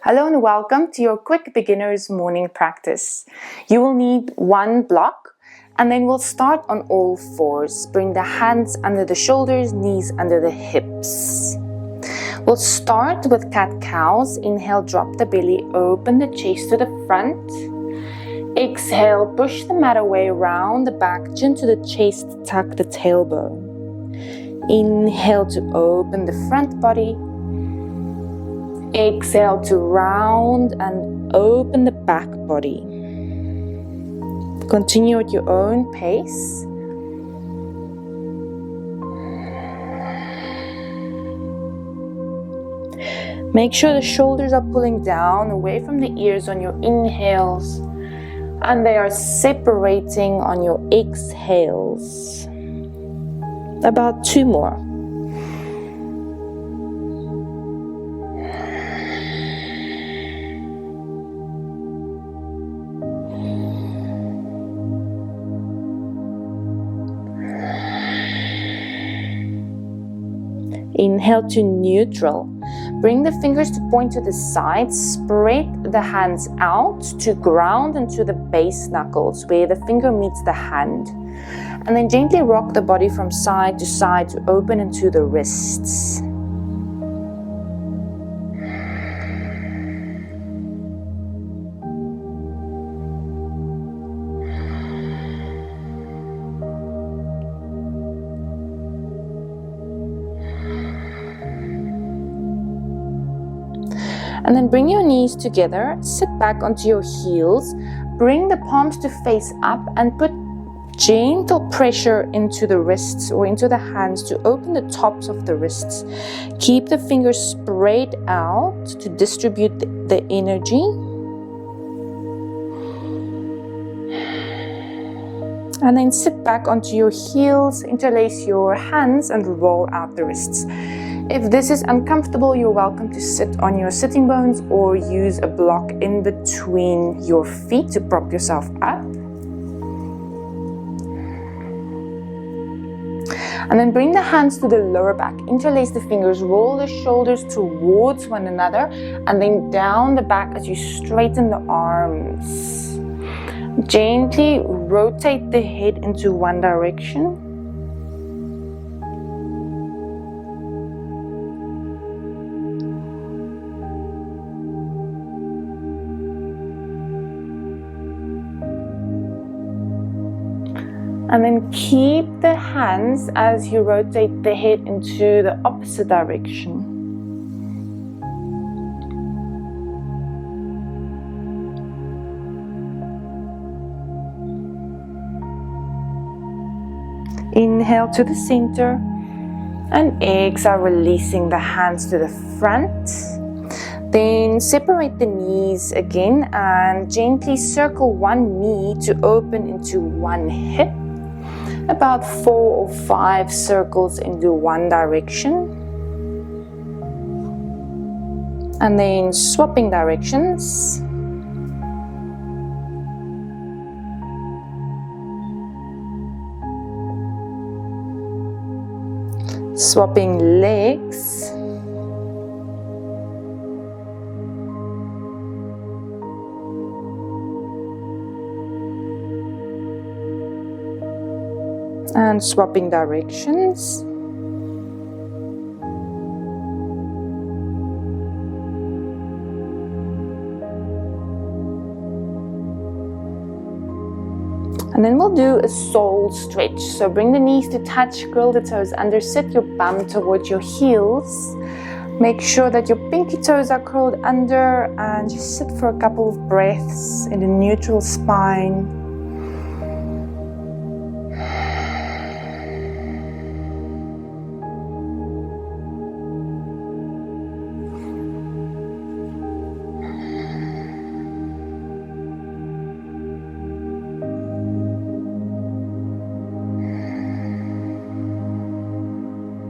Hello and welcome to your quick beginner's morning practice. You will need one block and then we'll start on all fours. Bring the hands under the shoulders, knees under the hips. We'll start with cat-cows. Inhale, drop the belly, open the chest to the front. Exhale, push the mat away, round the back, chin to the chest, tuck the tailbone. Inhale to open the front body. Exhale to round and open the back body. Continue at your own pace. Make sure the shoulders are pulling down away from the ears on your inhales and they are separating on your exhales. About 2 more. Inhale to neutral. Bring the fingers to point to the side. Spread the hands out to ground into the base knuckles where the finger meets the hand. And then gently rock the body from side to open into the wrists. And then bring your knees together, sit back onto your heels, bring the palms to face up and put gentle pressure into the wrists or into the hands to open the tops of the wrists. Keep the fingers spread out to distribute the energy. And then sit back onto your heels, interlace your hands and roll out the wrists. If this is uncomfortable, you're welcome to sit on your sitting bones or use a block in between your feet to prop yourself up. And then bring the hands to the lower back, interlace the fingers, roll the shoulders towards one another and then down the back as you straighten the arms. Gently rotate the head into one direction. And then keep the hands as you rotate the head into the opposite direction. Inhale to the center and exhale, releasing the hands to the front. Then separate the knees again and gently circle one knee to open into one hip. About 4 or 5 circles into one direction. And then swapping directions. Swapping legs. And swapping directions. And then we'll do a soul stretch. So bring the knees to touch, curl the toes under, sit your bum towards your heels. Make sure that your pinky toes are curled under and just sit for a couple of breaths in a neutral spine.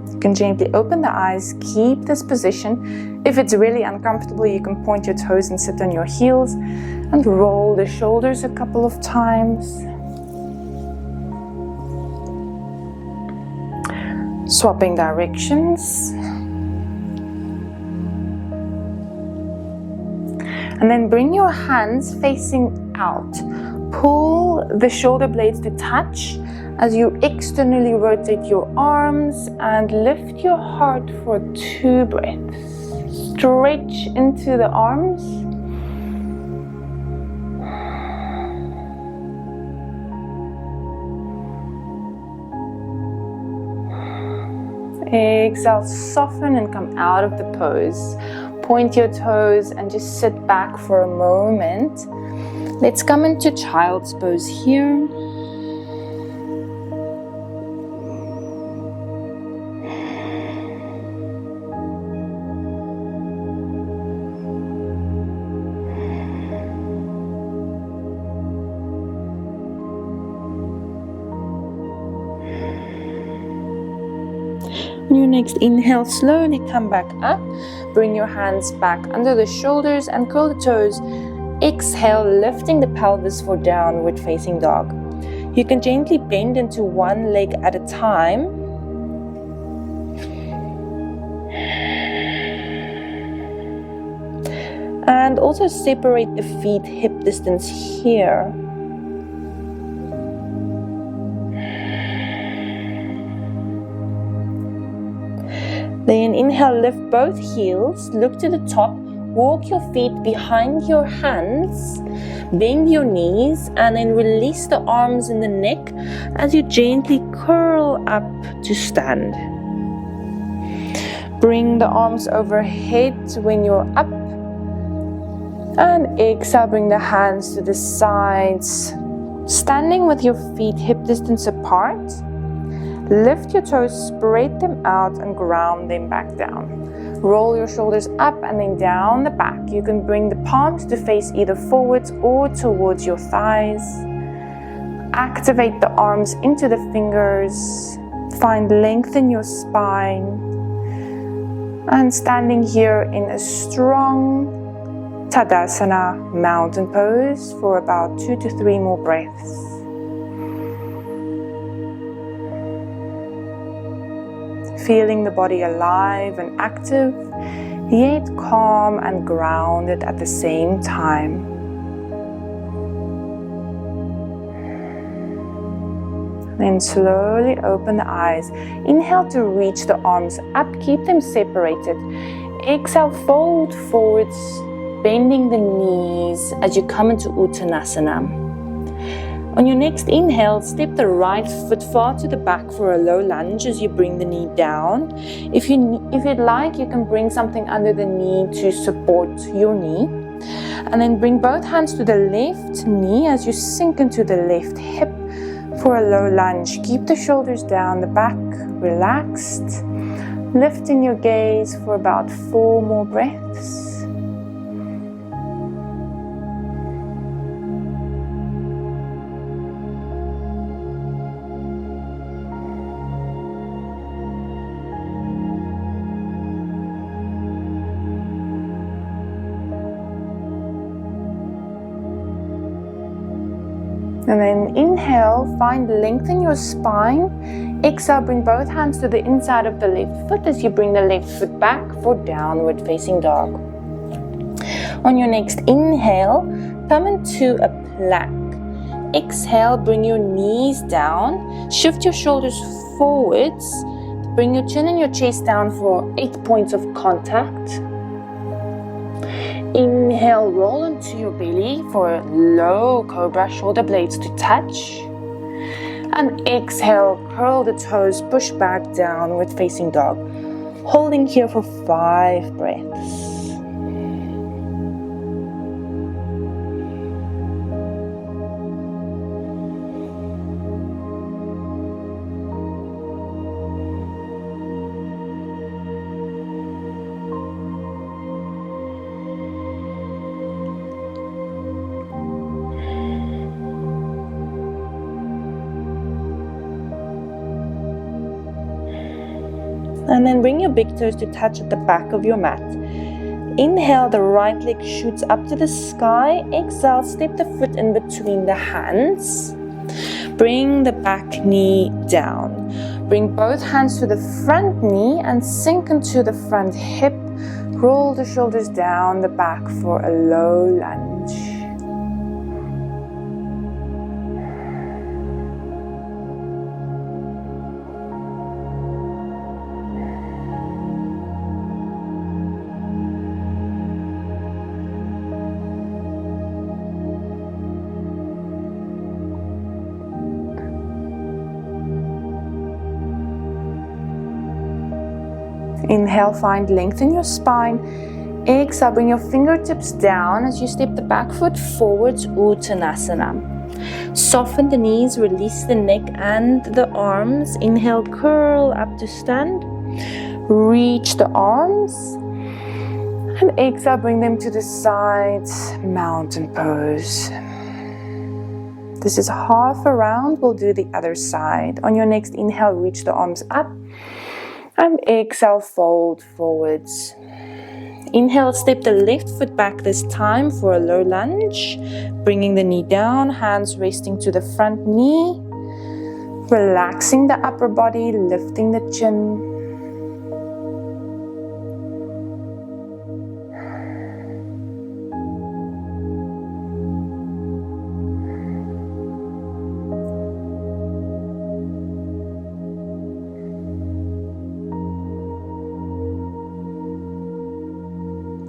You can gently open the eyes, keep this position. If it's really uncomfortable, you can point your toes and sit on your heels and roll the shoulders a couple of times. Swapping directions. And then bring your hands facing out. Pull the shoulder blades to touch as you externally rotate your arms and lift your heart for 2 breaths. Stretch into the arms. Exhale, soften and come out of the pose. Point your toes and just sit back for a moment. Let's come into child's pose here. On your next inhale, slowly come back up. Bring your hands back under the shoulders and curl the toes. Exhale, lifting the pelvis for downward facing dog. You can gently bend into one leg at a time. And also separate the feet hip distance here. Then inhale, lift both heels, look to the top, walk your feet behind your hands, bend your knees, and then release the arms and the neck as you gently curl up to stand. Bring the arms overhead when you're up, and exhale, bring the hands to the sides, standing with your feet hip distance apart. Lift your toes, spread them out and ground them back down. Roll your shoulders up and then down the back. You can bring the palms to face either forwards or towards your thighs. Activate the arms into the fingers. Find length in your spine. And standing here in a strong Tadasana mountain pose for about 2 to 3 more breaths. Feeling the body alive and active, yet calm and grounded at the same time. Then slowly open the eyes. Inhale to reach the arms up, keep them separated. Exhale, fold forwards, bending the knees as you come into Uttanasana. On your next inhale, step the right foot far to the back for a low lunge as you bring the knee down. If you'd like, you can bring something under the knee to support your knee. And then bring both hands to the left knee as you sink into the left hip for a low lunge. Keep the shoulders down, the back relaxed. Lifting your gaze for about 4 more breaths. And then inhale, find length in your spine. Exhale, bring both hands to the inside of the left foot as you bring the left foot back for downward facing dog. On your next inhale, come into a plank. Exhale, bring your knees down. Shift your shoulders forwards. Bring your chin and your chest down for 8 points of contact. Inhale, roll into your belly for a low cobra, shoulder blades to touch. And exhale, curl the toes, push back downward facing dog. Holding here for 5 breaths. And then bring your big toes to touch at the back of your mat. Inhale, the right leg shoots up to the sky. Exhale, step the foot in between the hands. Bring the back knee down. Bring both hands to the front knee and sink into the front hip. Roll the shoulders down the back for a low lunge. Inhale, find length in your spine. Exhale, bring your fingertips down as you step the back foot forwards, Uttanasana. Soften the knees, release the neck and the arms. Inhale, curl up to stand. Reach the arms. And exhale, bring them to the sides, mountain pose. This is half a round. We'll do the other side. On your next inhale, reach the arms up. And exhale, fold forwards. Inhale, step the left foot back this time for a low lunge. Bringing the knee down, hands resting to the front knee. Relaxing the upper body, lifting the chin.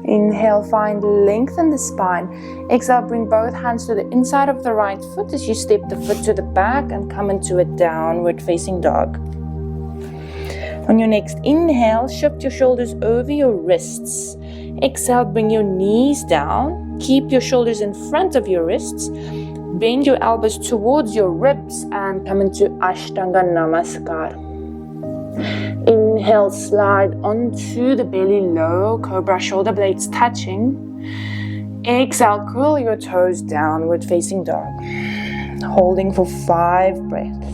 Inhale, find length in the spine. Exhale, bring both hands to the inside of the right foot as you step the foot to the back and come into a downward facing dog. On your next inhale, shift your shoulders over your wrists. Exhale, bring your knees down. Keep your shoulders in front of your wrists. Bend your elbows towards your ribs and come into Ashtanga Namaskar. Inhale, slide onto the belly low, cobra, shoulder blades touching. Exhale, curl your toes, downward facing dog. Holding for 5 breaths.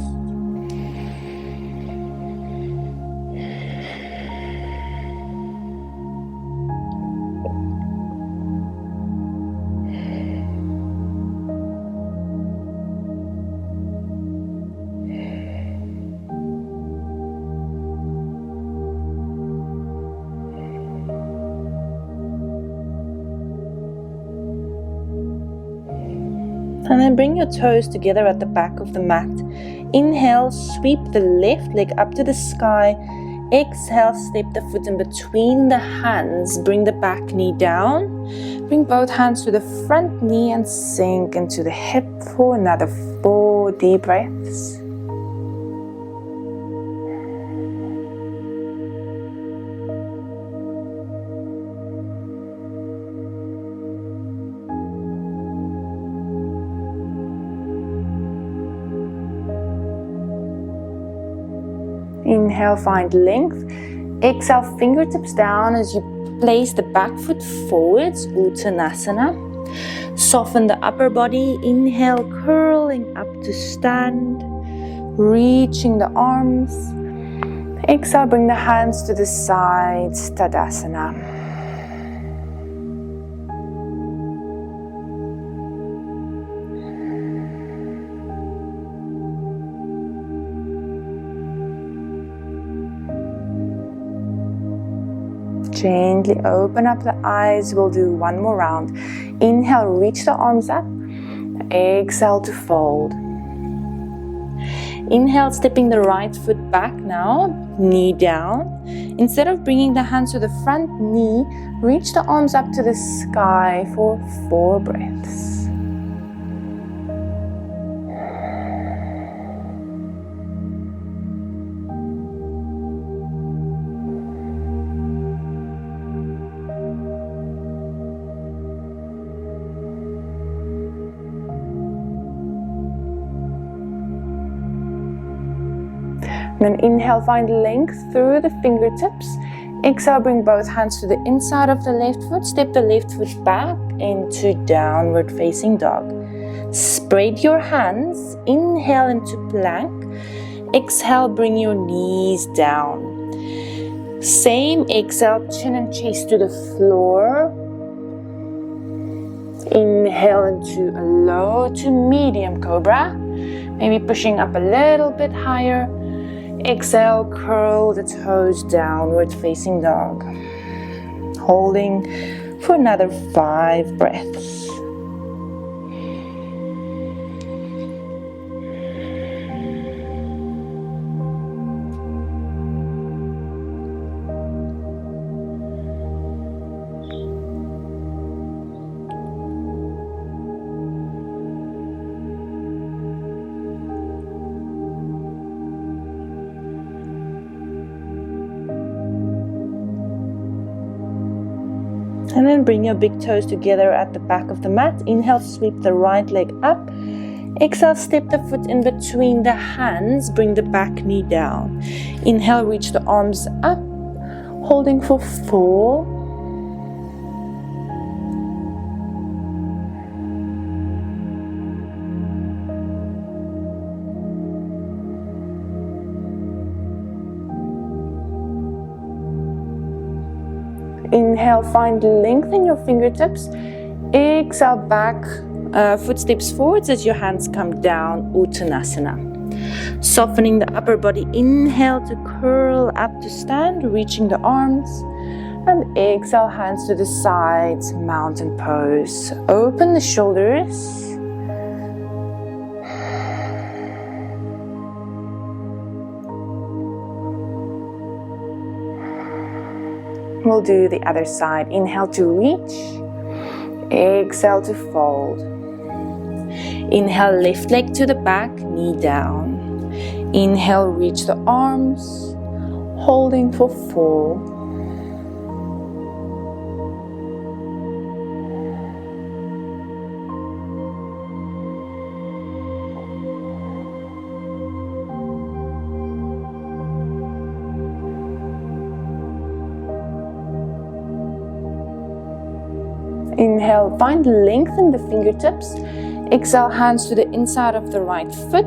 And then bring your toes together at the back of the mat. Inhale, sweep the left leg up to the sky. Exhale, step the foot in between the hands. Bring the back knee down. Bring both hands to the front knee and sink into the hip for another 4 deep breaths. Inhale, find length. Exhale, fingertips down as you place the back foot forwards, Uttanasana. Soften the upper body. Inhale, curling up to stand. Reaching the arms. Exhale, bring the hands to the sides, Tadasana. Gently open up the eyes. We'll do one more round. Inhale, reach the arms up. Exhale to fold. Inhale, stepping the right foot back now, knee down. Instead of bringing the hands to the front knee, reach the arms up to the sky for 4 breaths. Then inhale, find length through the fingertips. Exhale, bring both hands to the inside of the left foot. Step the left foot back into downward facing dog. Spread your hands. Inhale into plank. Exhale, bring your knees down. Same exhale, chin and chest to the floor. Inhale into a low to medium cobra. Maybe pushing up a little bit higher. Exhale, curl the toes, downward facing dog. holding for another 5 breaths. And then bring your big toes together at the back of the mat. Inhale, sweep the right leg up. Exhale, step the foot in between the hands. Bring the back knee down. Inhale, reach the arms up. Holding for 4. Inhale, find length in your fingertips. Exhale, back footsteps forwards as your hands come down, Uttanasana. Softening the upper body, inhale to curl up to stand, reaching the arms. And exhale, hands to the sides, mountain pose. Open the shoulders. We'll do the other side. Inhale to reach. Exhale to fold. Inhale, left leg to the back, knee down. Inhale, reach the arms. Holding for 4. Inhale, find length in the fingertips. Exhale, hands to the inside of the right foot.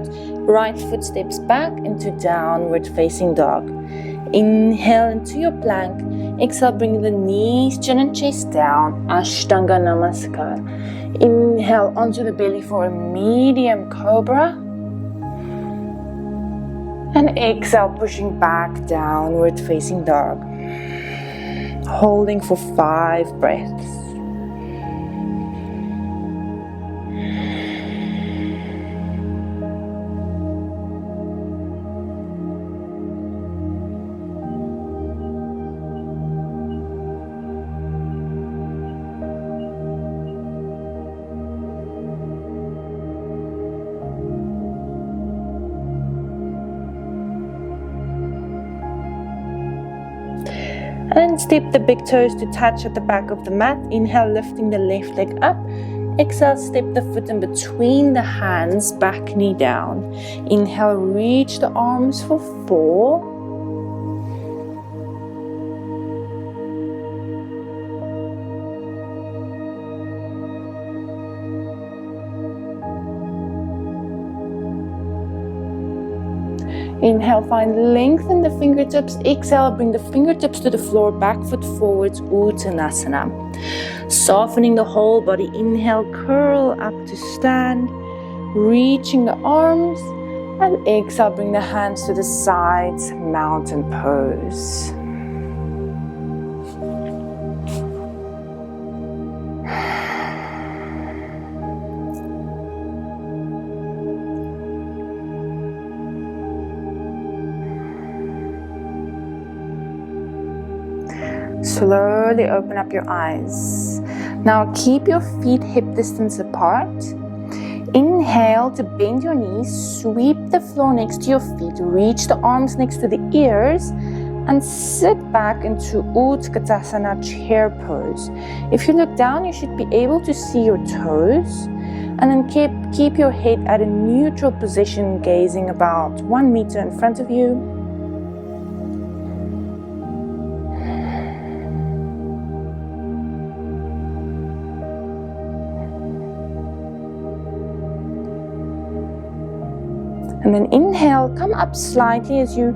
Right foot steps back into downward facing dog. Inhale into your plank. Exhale, bring the knees, chin and chest down. Ashtanga Namaskar. Inhale onto the belly for a medium cobra. And exhale, pushing back, downward facing dog. Holding for 5 breaths. And step the big toes to touch at the back of the mat. Inhale, lifting the left leg up. Exhale, step the foot in between the hands, back knee down. Inhale, reach the arms for 4. Inhale, find length in the fingertips. Exhale, bring the fingertips to the floor, back foot forwards, Uttanasana. Softening the whole body. Inhale, curl up to stand, reaching the arms. And exhale, bring the hands to the sides, mountain pose. Slowly open up your eyes. Now keep your feet hip distance apart. Inhale to bend your knees, sweep the floor next to your feet, reach the arms next to the ears, and sit back into Utkatasana chair pose. If you look down, you should be able to see your toes, and then keep your head at a neutral position, gazing about 1 meter in front of you. And then inhale, come up slightly as you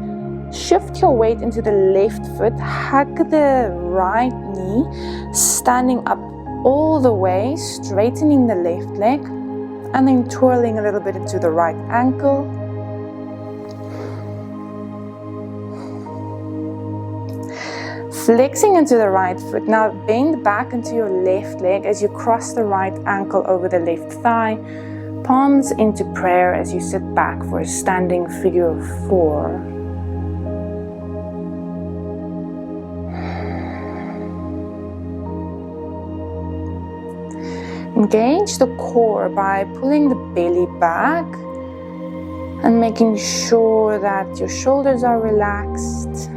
shift your weight into the left foot, hug the right knee, standing up all the way, straightening the left leg, and then twirling a little bit into the right ankle. Flexing into the right foot. Now bend back into your left leg as you cross the right ankle over the left thigh. Palms into prayer as you sit back for a standing figure of 4. Engage the core by pulling the belly back and making sure that your shoulders are relaxed.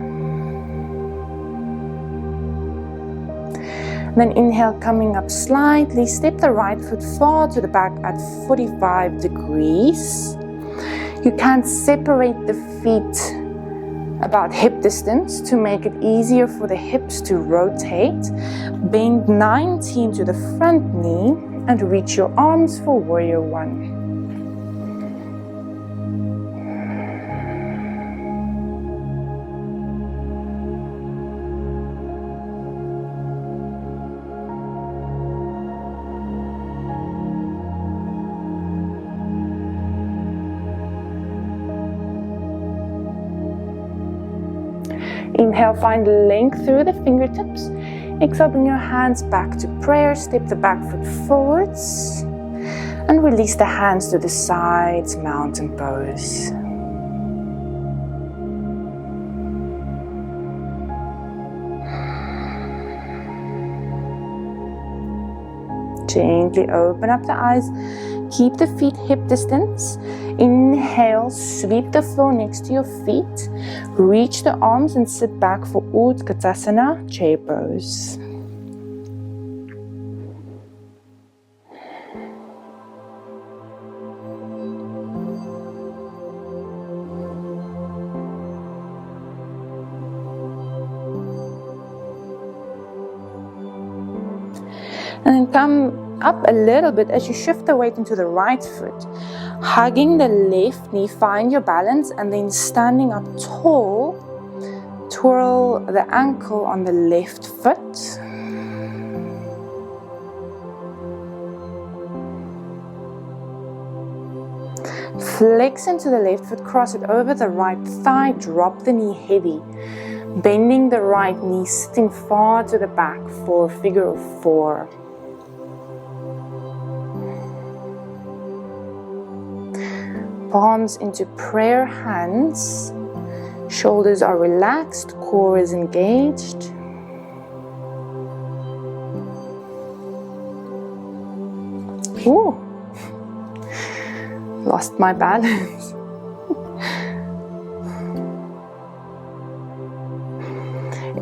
Then inhale, coming up slightly, step the right foot far to the back at 45 degrees. You can separate the feet about hip distance to make it easier for the hips to rotate. Bend 90 to the front knee and reach your arms for warrior 1. Inhale, find length through the fingertips. Exhale, bring your hands back to prayer. Step the back foot forwards. And release the hands to the sides, mountain pose. Gently open up the eyes. Keep the feet hip distance. Inhale, sweep the floor next to your feet. Reach the arms and sit back for Utkatasana, chair pose. And then come up a little bit as you shift the weight into the right foot. Hugging the left knee, find your balance, and then standing up tall, twirl the ankle on the left foot. Flex into the left foot, cross it over the right thigh, drop the knee heavy. Bending the right knee, sitting far to the back for figure of 4. Palms into prayer hands. Shoulders are relaxed, core is engaged. Ooh, lost my balance.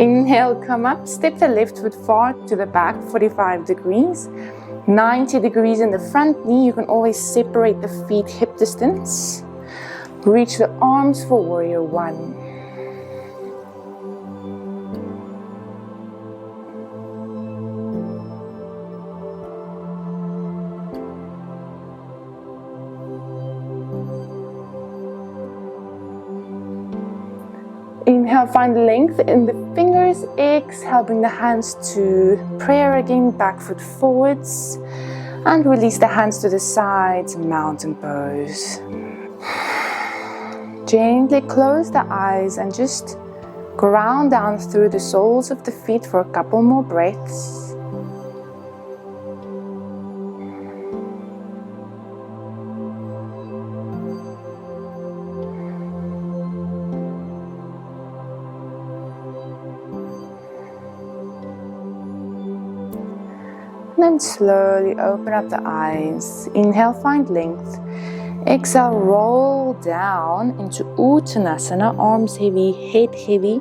Inhale, come up, step the left foot far to the back, 45 degrees. 90 degrees in the front knee. You can always separate the feet hip distance. Reach the arms for warrior 1. Inhale, find length in the fingers. Exhale, bring the hands to prayer again, back foot forwards. And release the hands to the sides, mountain pose. Gently close the eyes and just ground down through the soles of the feet for a couple more breaths. And then slowly open up the eyes. Inhale, find length. Exhale, roll down into Uttanasana, arms heavy, head heavy.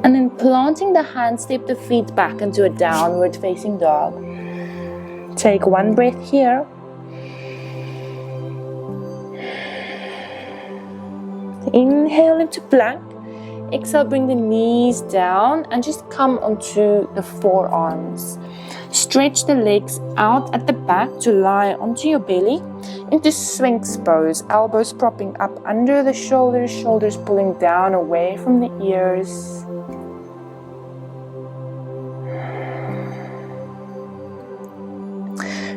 And then planting the hands, step the feet back into a downward facing dog. Take one breath here. Inhale into plank. Exhale, bring the knees down and just come onto the forearms. Stretch the legs out at the back to lie onto your belly into Sphinx pose. Elbows propping up under the shoulders, shoulders pulling down away from the ears.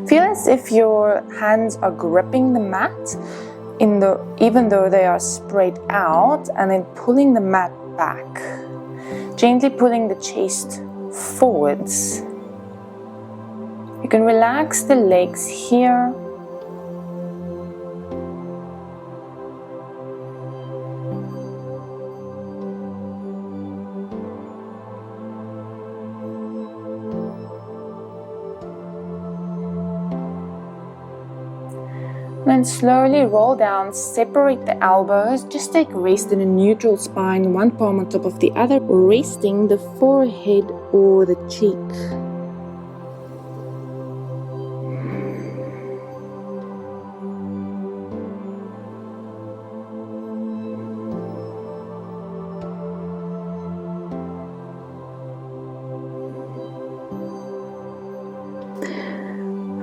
Feel as if your hands are gripping the mat even though they are spread out, and then pulling the mat back. Gently pulling the chest forwards. You can relax the legs here. Then slowly roll down, separate the elbows, just take rest in a neutral spine, one palm on top of the other, resting the forehead or the cheek.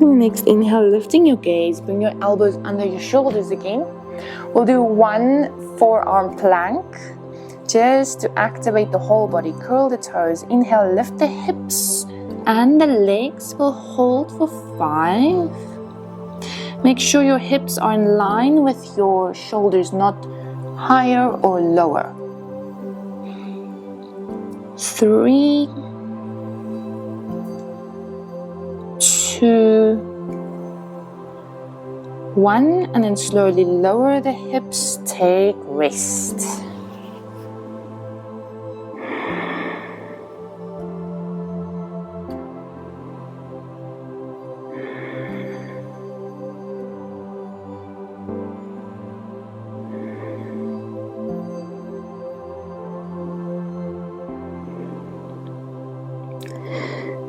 Next, inhale, lifting your gaze, bring your elbows under your shoulders again. We'll do one forearm plank, just to activate the whole body. Curl the toes, inhale, lift the hips and the legs. Will hold for 5. Make sure your hips are in line with your shoulders, not higher or lower. 3, 2, 1, and then slowly lower the hips, take rest.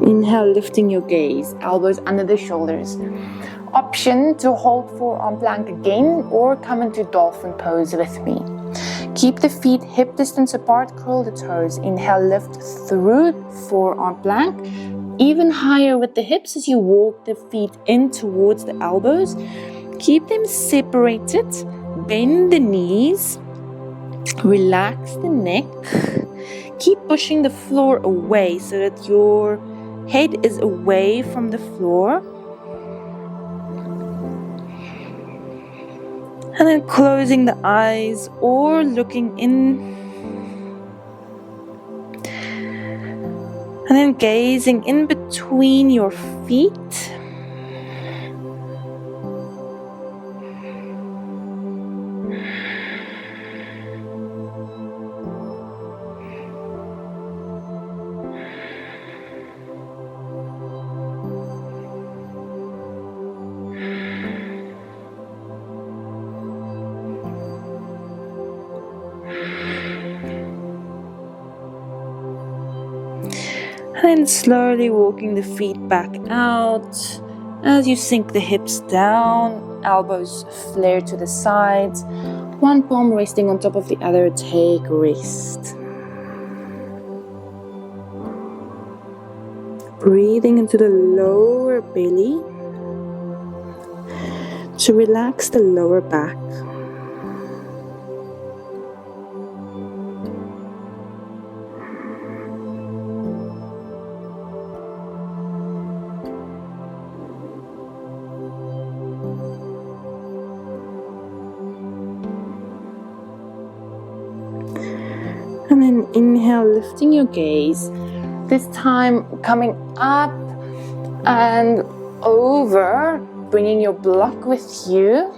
Inhale, lifting your gaze, elbows under the shoulders. Option to hold forearm plank again or come into dolphin pose with me. Keep the feet hip distance apart, curl the toes. Inhale, lift through forearm plank. Even higher with the hips as you walk the feet in towards the elbows. Keep them separated. Bend the knees. Relax the neck. Keep pushing the floor away so that your head is away from the floor. And then closing the eyes or looking in. And then gazing in between your feet. And then slowly walking the feet back out as you sink the hips down, elbows flare to the sides, one palm resting on top of the other, take rest. Breathing into the lower belly to relax the lower back. And then inhale, lifting your gaze. This time coming up and over, bringing your block with you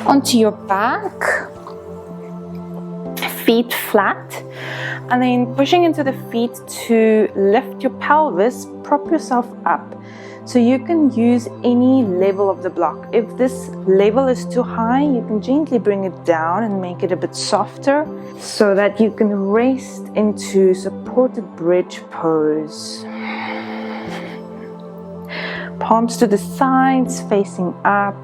onto your back, feet flat, and then pushing into the feet to lift your pelvis, prop yourself up. So you can use any level of the block. If this level is too high, you can gently bring it down and make it a bit softer so that you can rest into supported bridge pose. Palms to the sides, facing up.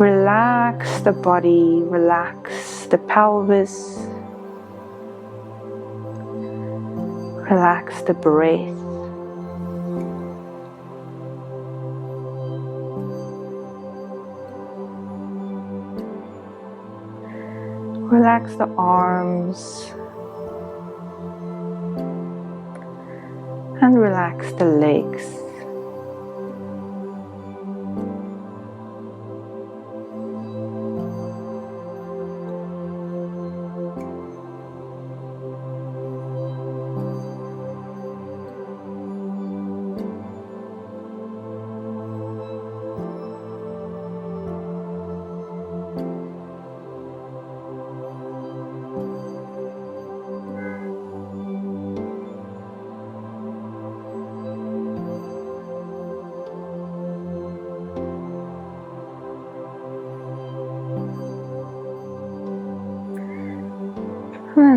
Relax the body, relax the pelvis. Relax the breath. Relax the arms and relax the legs.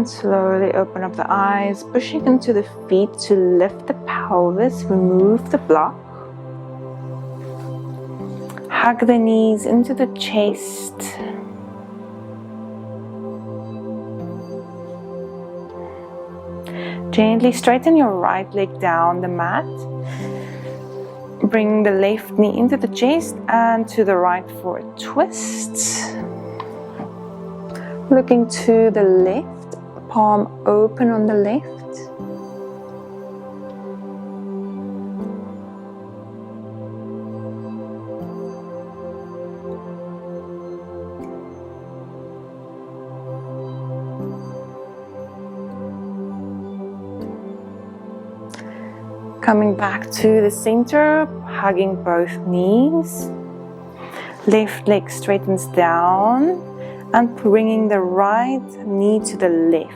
And slowly open up the eyes, pushing into the feet to lift the pelvis, remove the block. Hug the knees into the chest. Gently straighten your right leg down the mat. Bring the left knee into the chest and to the right for a twist. Looking to the left, palm open on the left. Coming back to the center, hugging both knees. Left leg straightens down and bringing the right knee to the left.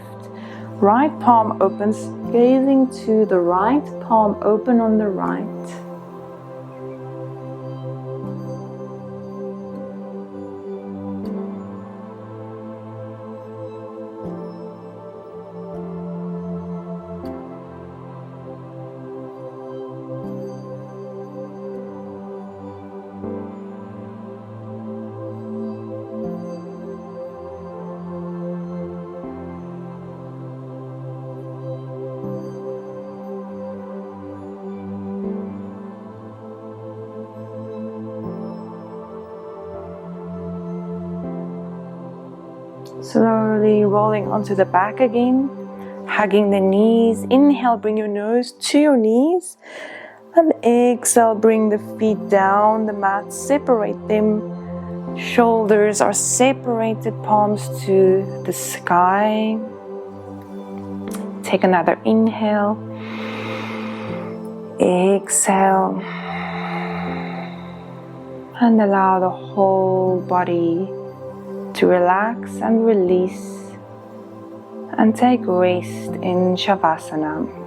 Right palm opens, gazing to the right, palm open on the right. Slowly rolling onto the back again, hugging the knees. Inhale, bring your nose to your knees. And exhale, bring the feet down the mat, separate them. Shoulders are separated, palms to the sky. Take another inhale. Exhale. And allow the whole body to relax and release and take rest in Shavasana.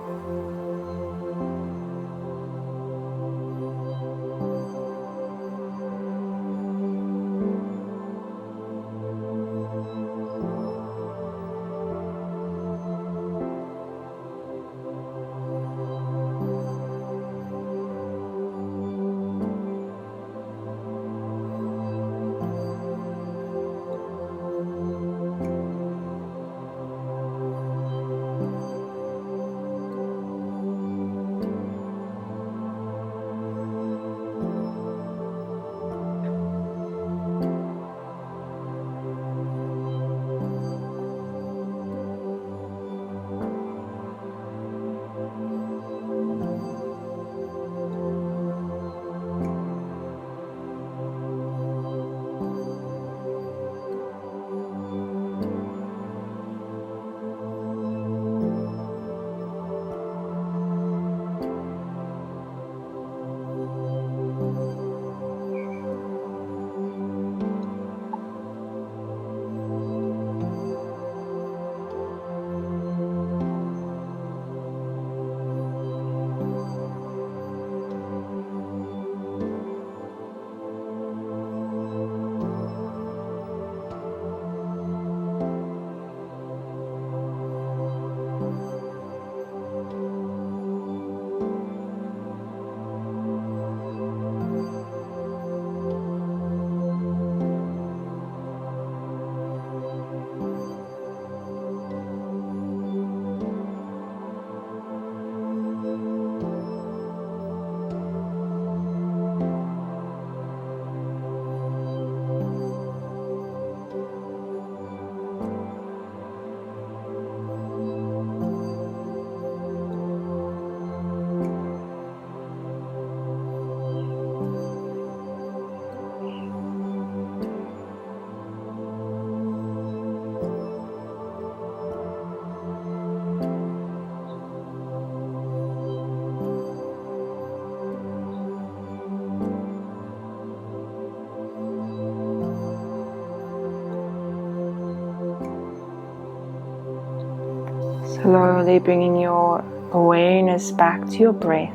Slowly bringing your awareness back to your breath.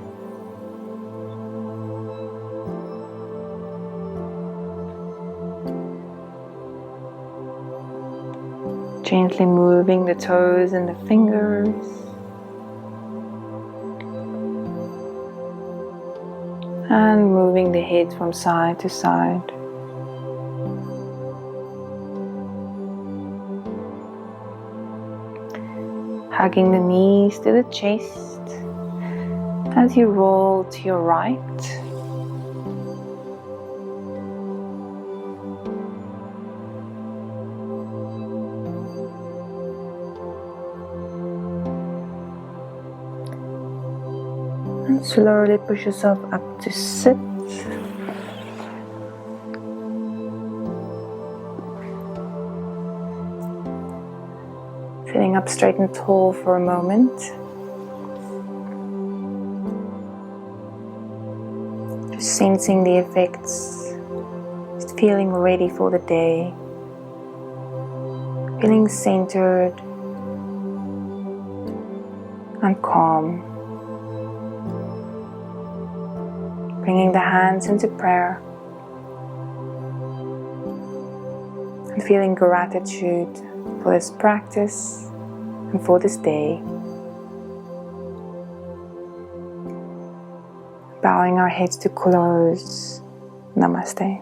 Gently moving the toes and the fingers. And moving the head from side to side. Hugging the knees to the chest as you roll to your right. And slowly push yourself up to sit. Sitting up straight and tall for a moment. Just sensing the effects. Just feeling ready for the day. Feeling centered and calm. Bringing the hands into prayer and feeling gratitude for this practice and for this day. Bowing our heads to close. Namaste.